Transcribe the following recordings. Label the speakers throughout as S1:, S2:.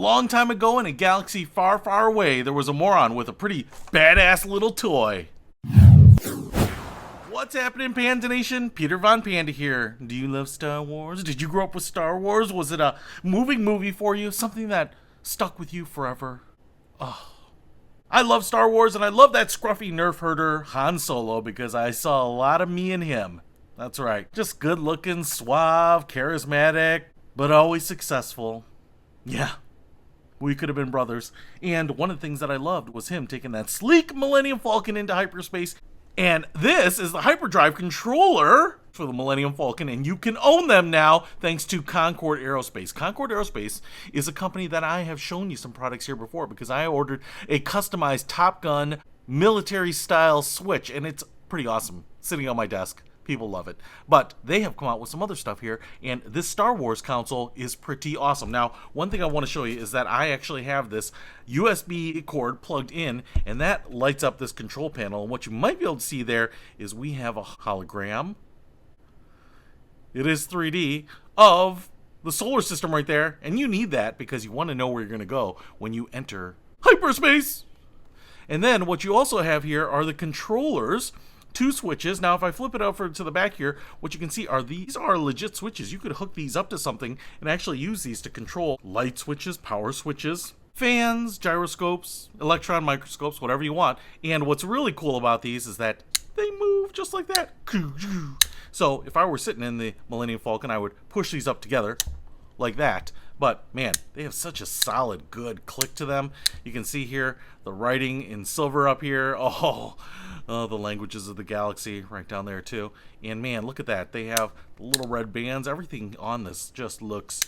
S1: long time ago in a galaxy far, far away, there was a moron with a pretty badass little toy. What's happening, Panda Nation? Peter Von Panda here. Do you love Star Wars? Did you grow up with Star Wars? Was it a moving movie for you? Something that stuck with you forever? Oh, I love Star Wars, and I love that scruffy nerf herder Han Solo because I saw a lot of me in him. That's right. Just good looking, suave, charismatic, but always successful. Yeah. We could have been brothers. And one of the things that I loved was him taking that sleek Millennium Falcon into hyperspace. And this is the Hyperdrive controller for the Millennium Falcon, and you can own them now thanks to Concord Aerospace. Concord Aerospace is a company that I have shown you some products here before because I ordered a customized Top Gun military-style switch, and it's pretty awesome, sitting on my desk. People love it. But they have come out with some other stuff here, and this Star Wars console is pretty awesome. Now, one thing I want to show you is that I actually have this USB cord plugged in, and that lights up this control panel. And what you might be able to see there is we have a hologram. It is 3D of the solar system right there, and you need that because you want to know where you're going to go when you enter hyperspace. And then what you also have here are the controllers. Two switches. Now, if I flip it over to the back here, what you can see are these are legit switches. You could hook these up to something and actually use these to control light switches, power switches, fans, gyroscopes, electron microscopes, whatever you want. And what's really cool about these is that they move just like that. So if I were sitting in the Millennium Falcon, I would push these up together like that. But man, they have such a solid, good click to them. You can see here the writing in silver up here. Oh, the languages of the galaxy right down there too. And man, look at that. They have the little red bands. Everything on this just looks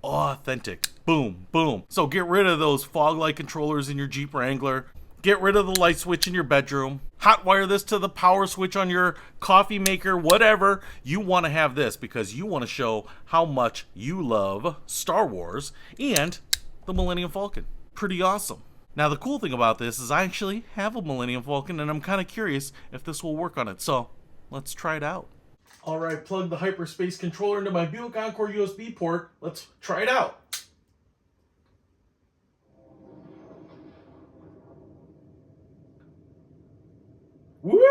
S1: authentic. Boom, boom. So get rid of those fog light controllers in your Jeep Wrangler. Get rid of the light switch in your bedroom. Hotwire this to the power switch on your coffee maker, whatever. You want to have this because you want to show how much you love Star Wars and the Millennium Falcon. Pretty awesome. Now, the cool thing about this is I actually have a Millennium Falcon, and I'm kind of curious if this will work on it. So, let's try it out. All right, plug the hyperspace controller into my Buick Encore USB port. Let's try it out. Woo!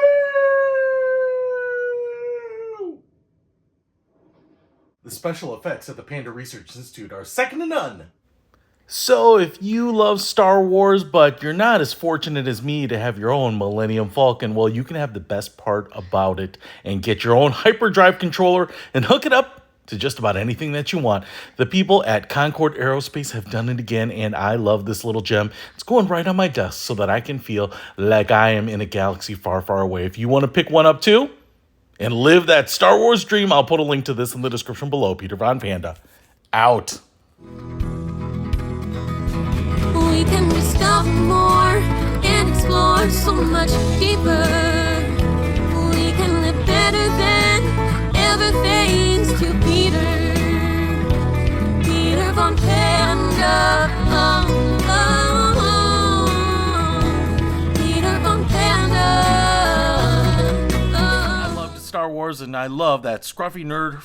S1: The special effects at the Panda Research Institute are second to none. So if you love Star Wars, but you're not as fortunate as me to have your own Millennium Falcon, well, you can have the best part about it and get your own Hyperdrive controller and hook it up to just about anything that you want. The people at Concord Aerospace have done it again, and I love this little gem. It's going right on my desk so that I can feel like I am in a galaxy far, far away. If you want to pick one up too and live that Star Wars dream, I'll put a link to this in the description below. Peter Von Panda, out.
S2: We can discover more and explore so much deeper. We can live better than ever thanks to Peter. Peter Von Panda. Peter Von Panda.
S1: I love Star Wars, and I love that scruffy nerd.